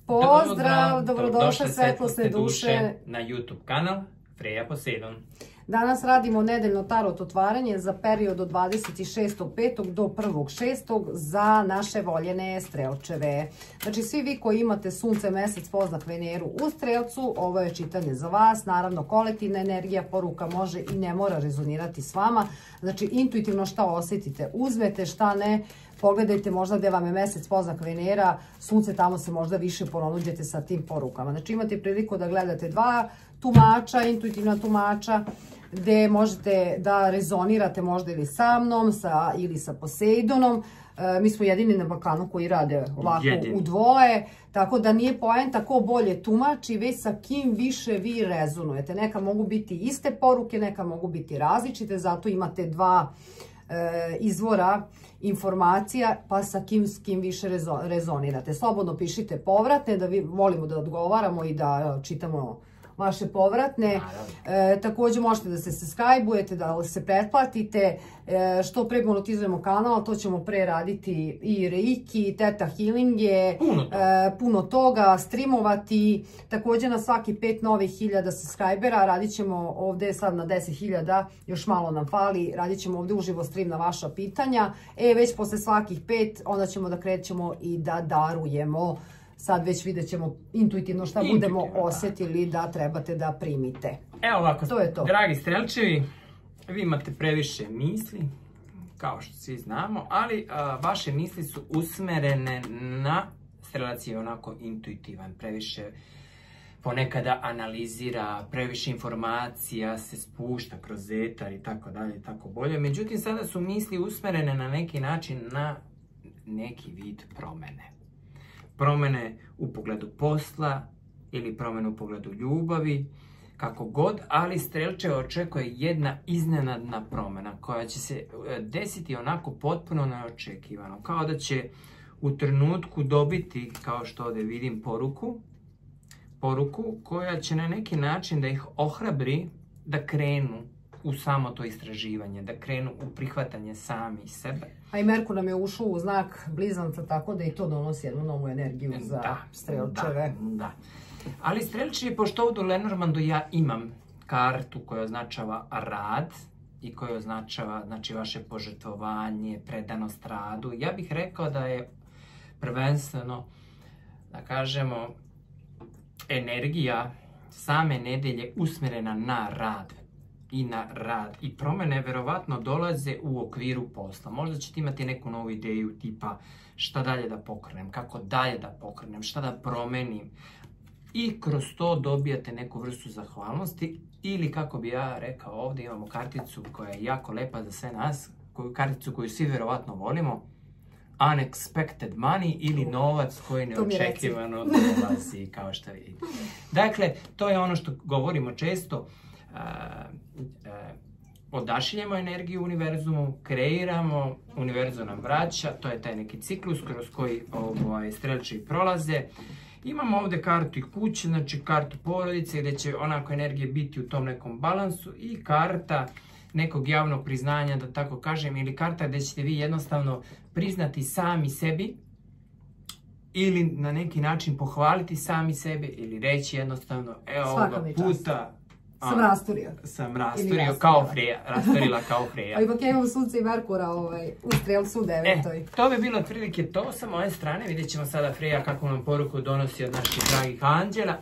Pozdrav, dobrodošle svetlosne duše na YouTube kanal Freja Poseidon. Danas radimo nedeljno tarot otvaranje za period od 26.5. do 1.6. za naše voljene strelčeve. Znači svi vi koji imate sunce, mesec, poznak, Veneru u strelcu, ovo je čitanje za vas. Naravno kolektivna energija, poruka može i ne mora rezonirati s vama. Znači intuitivno šta osjetite, uzmete, šta ne. Pogledajte možda gdje vam je mesec, poznak, Venera, sunce, tamo se možda više ponuđete sa tim porukama. Znači imate priliku da gledate dva tumača, intuitivna tumača, gdje možete da rezonirate možda ili sa mnom ili sa Poseidonom. Mi smo jedini na Balkanu koji rade ovako u dvoje, tako da nije poenta ko bolje tumači, već sa kim više vi rezonujete. Neka mogu biti iste poruke, neka mogu biti različite, zato imate dva izvora informacija, pa sa kim više rezonirate. Slobodno pišite povratne, da vi volimo da odgovaramo i da čitamo vaše povratne. Također možete da se subscribe-ujete, da se pretplatite. Što pre monetizujemo kanal, to ćemo pre raditi i reiki, teta healinge, puno toga, streamovati. Također na svaki 5 novih 1000 subscribera radit ćemo ovdje sad na 10.000, još malo nam fali, radit ćemo ovdje uživo stream na vaša pitanja. Već posle svakih 5 onda ćemo da krećemo i da darujemo. Sad već vidjet ćemo intuitivno šta budemo osjetili da trebate da primite. Evo ovako, to je to. Dragi strelčevi, vi imate previše misli, kao što svi znamo, ali vaše misli su usmerene na, strelac je onako intuitivan, previše ponekada analizira, previše informacija se spušta kroz etar i tako dalje i tako bolje. Međutim, sada su misli usmerene na neki način na neki vid promene. Promene u pogledu posla ili promene u pogledu ljubavi, kako god, ali strelče očekuje jedna iznenadna promjena koja će se desiti onako potpuno neočekivano. Kao da će u trenutku dobiti, kao što ovdje vidim, poruku koja će na neki način da ih ohrabri da krenu u samo to istraživanje, da krenu u prihvatanje sami sebe. A i Merkur nam je ušao u znak blizanca, tako da i to donosi jednu novu energiju za strelčeve. Da. Ali strelčevi, pošto ovdje u Lenormandu ja imam kartu koja označava rad i koja označava, znači, vaše požrtvovanje, predanost radu, ja bih rekao da je prvenstveno, da kažemo, energija same nedelje usmjerena na rad. I promjene verovatno dolaze u okviru posla. Možda ćete imati neku novu ideju tipa šta dalje da pokrenem, kako dalje da pokrenem, šta da promenim. I kroz to dobijate neku vrstu zahvalnosti ili, kako bi ja rekao, ovdje imamo karticu koja je jako lepa za sve nas, karticu koju svi verovatno volimo, unexpected money ili novac koji neočekivano dolazi, kao što vidite. Dakle, to je ono što govorimo često. Odašiljemo energiju univerzumu, kreiramo, univerzum nam vraća, to je taj neki ciklus kroz koji strelčevi prolaze. Imamo ovdje kartu i kuće, znači kartu porodice gdje će onako energije biti u tom nekom balansu i karta nekog javnog priznanja, da tako kažem, ili karta gdje ćete vi jednostavno priznati sami sebi ili na neki način pohvaliti sami sebe ili reći jednostavno, evo ovoga puta Sam rasturio kao Freja, rasturila kao Freja. A ipak ja imam sunce i Merkura u strelcu u 9. To bi bilo otprilike to sa moje strane. Vidjet ćemo sada Freja kakvu nam poruku donosi od naših dragih anđela.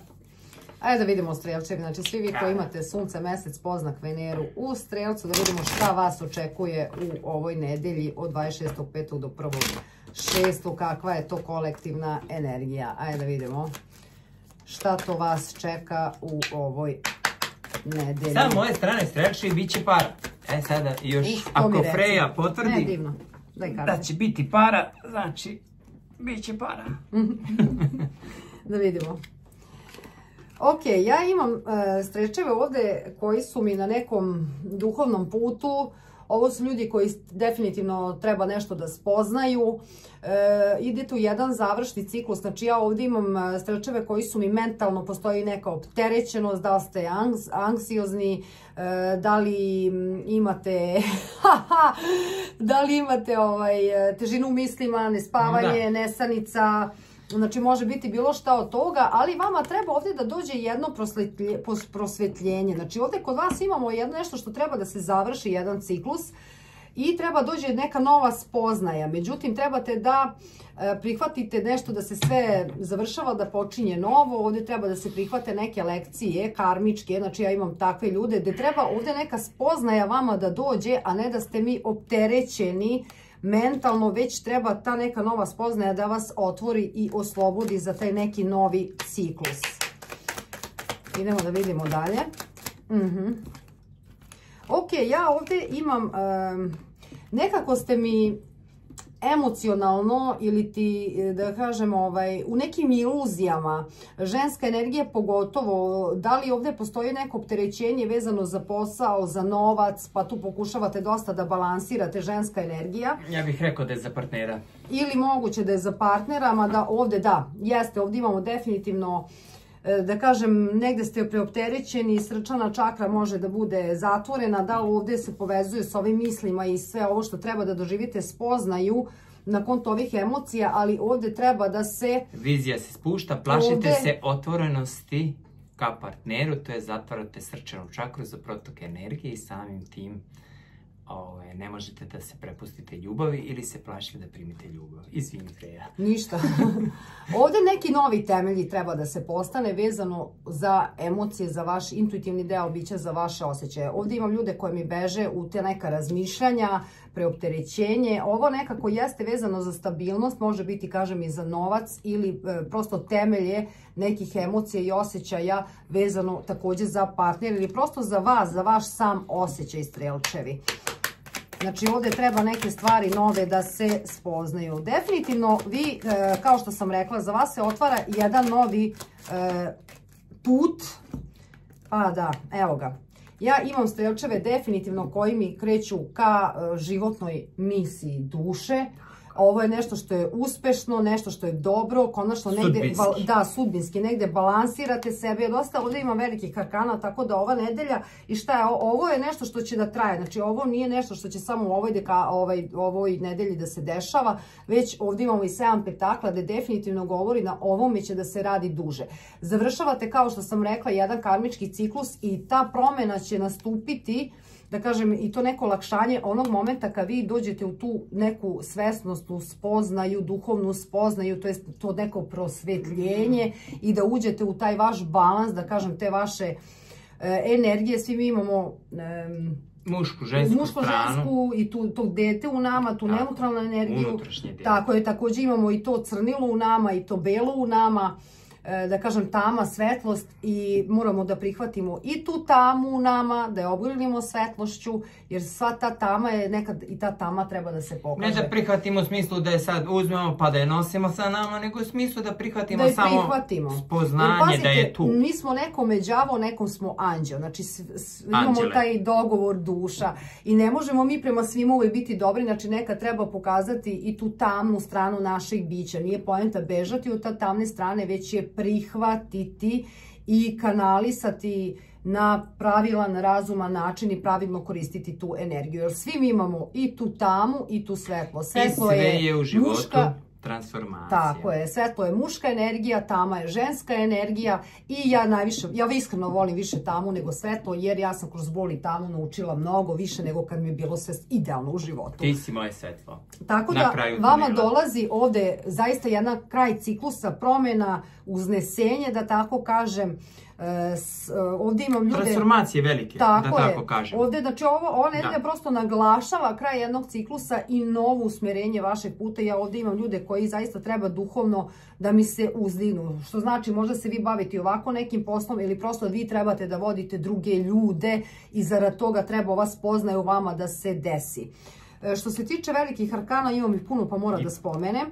Ajde da vidimo strelčevi, znači svi vi koji imate sunce, mesec, poznak, Veneru u strelcu, da vidimo šta vas očekuje u ovoj nedelji od 26.5. do 1.6. kakva je to kolektivna energija. Ajde da vidimo šta to vas čeka u ovoj nedelji. Sa moje strane strelčevi bit će para. Sada još, ako Freja potvrdi da će biti para, znači bit će para. Da vidimo. Ok, ja imam strelčeve ovdje koji su mi na nekom duhovnom putu. Ovo su ljudi koji definitivno treba nešto da spoznaju. Idete u jedan završni ciklus, znači ja ovdje imam strelčeve koji su mi mentalno, postoji neka opterećenost, da li ste anksiozni, da li imate težinu u mislima, nespavanje, nesanica, Znači može biti bilo šta od toga, ali vama treba ovdje da dođe jedno prosvetljenje. Znači ovdje kod vas imamo nešto što treba da se završi, jedan ciklus i treba dođe neka nova spoznaja. Međutim, trebate da prihvatite nešto da se sve završava, da počinje novo. Ovdje treba da se prihvate neke lekcije karmičke, znači ja imam takve ljude gdje treba ovdje neka spoznaja vama da dođe, a ne da ste mi opterećeni mentalno, već treba ta neka nova spoznaja da vas otvori i oslobodi za taj neki novi ciklus. Idemo da vidimo dalje. Ok, ja ovdje imam, nekako ste mi emocionalno ili ti, da kažem, u nekim iluzijama, ženska energija pogotovo, da li ovdje postoji neko opterećenje vezano za posao, za novac, pa tu pokušavate dosta da balansirate ženska energija. Ja bih rekao da je za partnera. Ili moguće da je za partnera, mada ovdje da, jeste, ovdje imamo definitivno, da kažem, negdje ste preopterećeni, srčana čakra može da bude zatvorena, da li ovdje se povezuje s ovim mislima i sve ovo što treba da doživite spoznaju na konto ovih emocija, ali ovdje treba da se... Vizija se spušta, plašite se otvorenosti ka partneru, to je zatvarate srčanu čakru za protok energije i samim tim ne možete da se prepustite ljubavi ili se plašite da primite ljubav. Izvini, Freja. Ništa. Ovdje neki novi temelji treba da se postane vezano za emocije, za vaš intuitivni deo bića, za vaše osjećaje. Ovdje imam ljude koji mi beže u te neka razmišljanja, preopterećenje. Ovo nekako jeste vezano za stabilnost, može biti, kažem, i za novac ili prosto temelje nekih emocija i osjećaja vezano također za partner ili prosto za vas, za vaš sam osjećaj, strelčevi. Znači ovdje treba neke stvari nove da se spoznaju. Definitivno vi, kao što sam rekla, za vas se otvara jedan novi put. Pa da, evo ga. Ja imam strelčeve definitivno koji mi kreću ka životnoj misiji duše. Ovo je nešto što je uspešno, nešto što je dobro, konačno negdje, da, sudbinski, negdje balansirate sebe. Dosta ovdje ima velikih arkana, tako da ova nedelja, i šta je, ovo je nešto što će da traje. Znači ovo nije nešto što će samo u ovoj nedelji da se dešava, već ovdje imamo i 7 petakla gdje definitivno govori na ovome će da se radi duže. Završavate, kao što sam rekla, jedan karmički ciklus i ta promjena će nastupiti, da kažem, i to neko olakšanje onog momenta kad vi dođete u tu neku svesnostnu spoznaju, duhovnu spoznaju, to je to neko prosvetljenje i da uđete u taj vaš balans, da kažem, te vaše energije. Svi mi imamo mušku, žensku i tog dete u nama, tu neutralnu energiju. Tako je, također imamo i to crnilo u nama i to belo u nama, da kažem, tama, svetlost, i moramo da prihvatimo i tu tamu u nama, da je obgrlimo svetlošću, jer sva ta tama je nekad, i ta tama treba da se pokaže. Ne da prihvatimo u smislu da je sad uzmemo pa da je nosimo sa nama, nego u smislu da prihvatimo samo spoznanje da je tu. Mi smo nekome đavo, nekom smo anđeo, znači imamo taj dogovor duša i ne možemo mi prema svima uvijek biti dobri, znači nekad treba pokazati i tu tamnu stranu naših bića. Nije poenta bežati od ta tamne strane, već je prihvatiti i kanalisati na pravilan, razuman način i pravilno koristiti tu energiju. Jer svi mi imamo i tu tamu i tu svetlo. Svetlo i sve je u životu transformacija. Tako je, svetlo je muška energija, tama je ženska energija i ja iskreno volim više tamu nego svetlo, jer ja sam kroz bol i tamu naučila mnogo više nego kad mi je bilo sve idealno u životu. Ti si moje svetlo. Tako da vama dolazi ovdje zaista jedan kraj ciklusa, promjena, uznesenje, da tako kažem. Ovdje imam ljude... Transformacije velike, da tako kažem. Ovdje, znači ova nedelja prosto naglašava kraj jednog ciklusa i novo usmjerenje vašeg puta. Ja ovdje imam ljude koji zaista treba duhovno da mi se uzdignu. Što znači, možda se vi bavite ovako nekim poslom ili prosto vi trebate da vodite druge ljude i zarad toga treba ova spoznaja u vama da se desi. Što se tiče velikih arkana, imam ih puno pa moram da spomenem.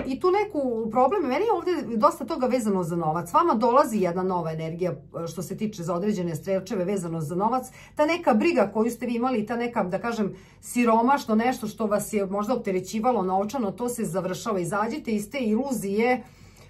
I tu neku problem, meni je ovdje dosta toga vezano za novac. Vama dolazi jedna nova energija što se tiče za određene strelčeve vezano za novac. Ta neka briga koju ste vi imali, ta neka, da kažem, siromašno nešto što vas je možda opterećivalo novčano, to se završava. Izađite iz te iluzije,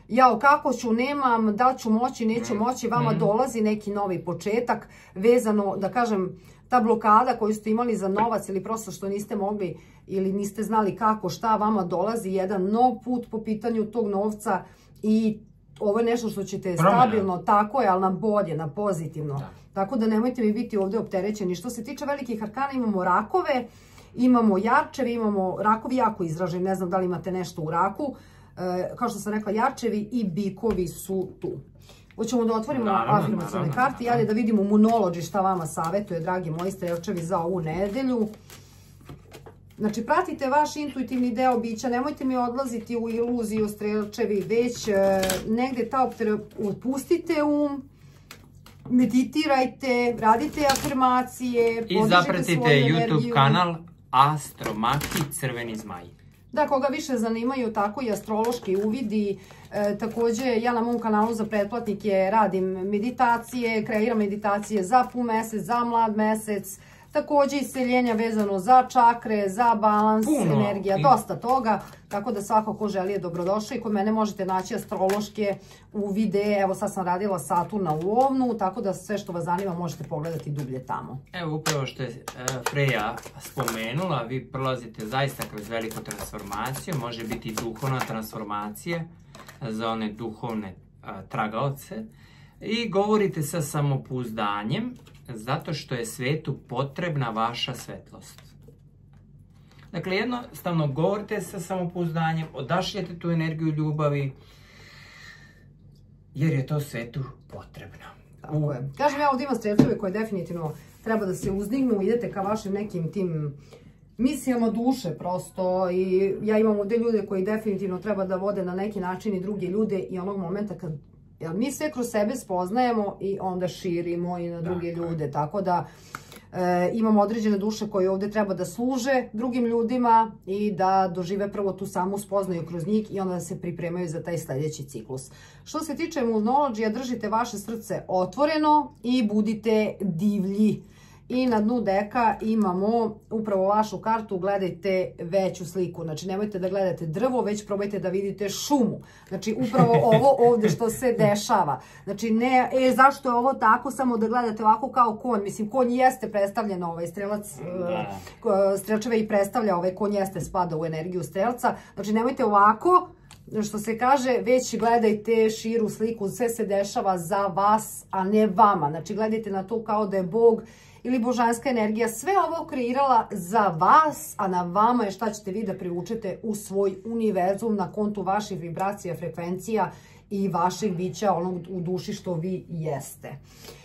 jao kako ću, nemam, da ću moći, neću moći, vama dolazi neki novi početak vezano, da kažem, ta blokada koju ste imali za novac ili prosto što niste mogli ili niste znali kako, šta vama dolazi, jedan nov put po pitanju tog novca i ovo je nešto što ćete stabilno, tako je, ali na bolje, na pozitivno. Tako da nemojte mi biti ovdje opterećeni. Što se tiče velikih arkana, imamo rakove, imamo jarčevi, imamo rakovi jako izraženi, ne znam da li imate nešto u raku. Kao što sam rekla, jarčevi i bikovi su tu. Hoćemo da otvorimo afirmacione karte i ajde da vidimo Moonology šta vama savjetuje, dragi moji strelčevi, za ovu nedelju. Znači, pratite vaš intuitivni deo bića, nemojte mi odlaziti u iluziju strelčevi, već negde otpustite meditirajte, radite afirmacije, i zapratite YouTube kanal Astromaki Crveni zmaj. Da, koga više zanimaju tako i astrološki uvidi, također ja na mom kanalu za pretplatnike radim meditacije, kreiram meditacije za pun mesec, za mlad mesec, također iseljenja vezano za čakre, za balans, energija, dosta toga. Tako da svako ko želi je dobrodošao i kod mene možete naći astrološke uvide. Evo sad sam radila Saturna u Ovnu, tako da sve što vas zanima možete pogledati dublje tamo. Evo upravo što je Freja spomenula, vi prolazite zaista kroz veliku transformaciju, može biti duhovna transformacija za one duhovne tragaoce i govorite sa samopouzdanjem zato što je svetu potrebna vaša svetlost. Dakle, jednostavno govorite sa samopouzdanjem, odašljete tu energiju ljubavi, jer je to svetu potrebno. Tako je. Kažem, ja ovdje imam strelčeve koje definitivno treba da se uzdignu, idete ka vašim nekim tim misijama duše prosto i ja imam ovdje ljude koji definitivno treba da vode na neki način i druge ljude i onog momenta kad mi sve kroz sebe spoznajemo i onda širimo i na druge ljude, tako da imamo određene duše koje ovdje treba da služe drugim ljudima i da dožive prvo tu samu spoznaju kroz njih i onda da se pripremaju za taj sljedeći ciklus. Što se tiče Moonology, držite vaše srce otvoreno i budite divlji. I na dnu deka imamo upravo vašu kartu, gledajte veću sliku. Znači, nemojte da gledate drvo, već probajte da vidite šumu. Znači, upravo ovo ovdje što se dešava. Znači, ne, zašto je ovo tako, samo da gledate ovako kao konj. Mislim, konj jeste predstavljen, strelčeve i predstavlja, konj jeste spada u energiju strelca. Znači, nemojte ovako, što se kaže, već gledajte širu sliku, sve se dešava za vas, a ne vama. Znači, gledajte na to kao da je Bog ili božanska energija sve ovo kreirala za vas, a na vama je šta ćete vi da privučete u svoj univerzum na kontu vaših vibracija, frekvencija i vašeg bića, onog u duši što vi jeste.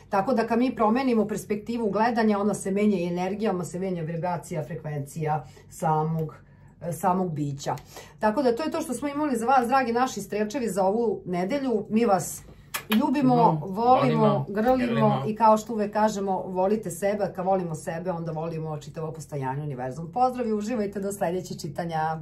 Tako da kad mi promenimo perspektivu gledanja, onda se menja i energija, onda se menja vibracija, frekvencija samog bića. Tako da to je to što smo imali za vas, dragi naši strelčevi, za ovu nedelju. Mi vas ljubimo, volimo, grlimo i kao što uvek kažemo, volite sebe. Kad volimo sebe, onda volimo čitavo postojanje univerzum. Pozdrav i uživajte do sljedećeg čitanja.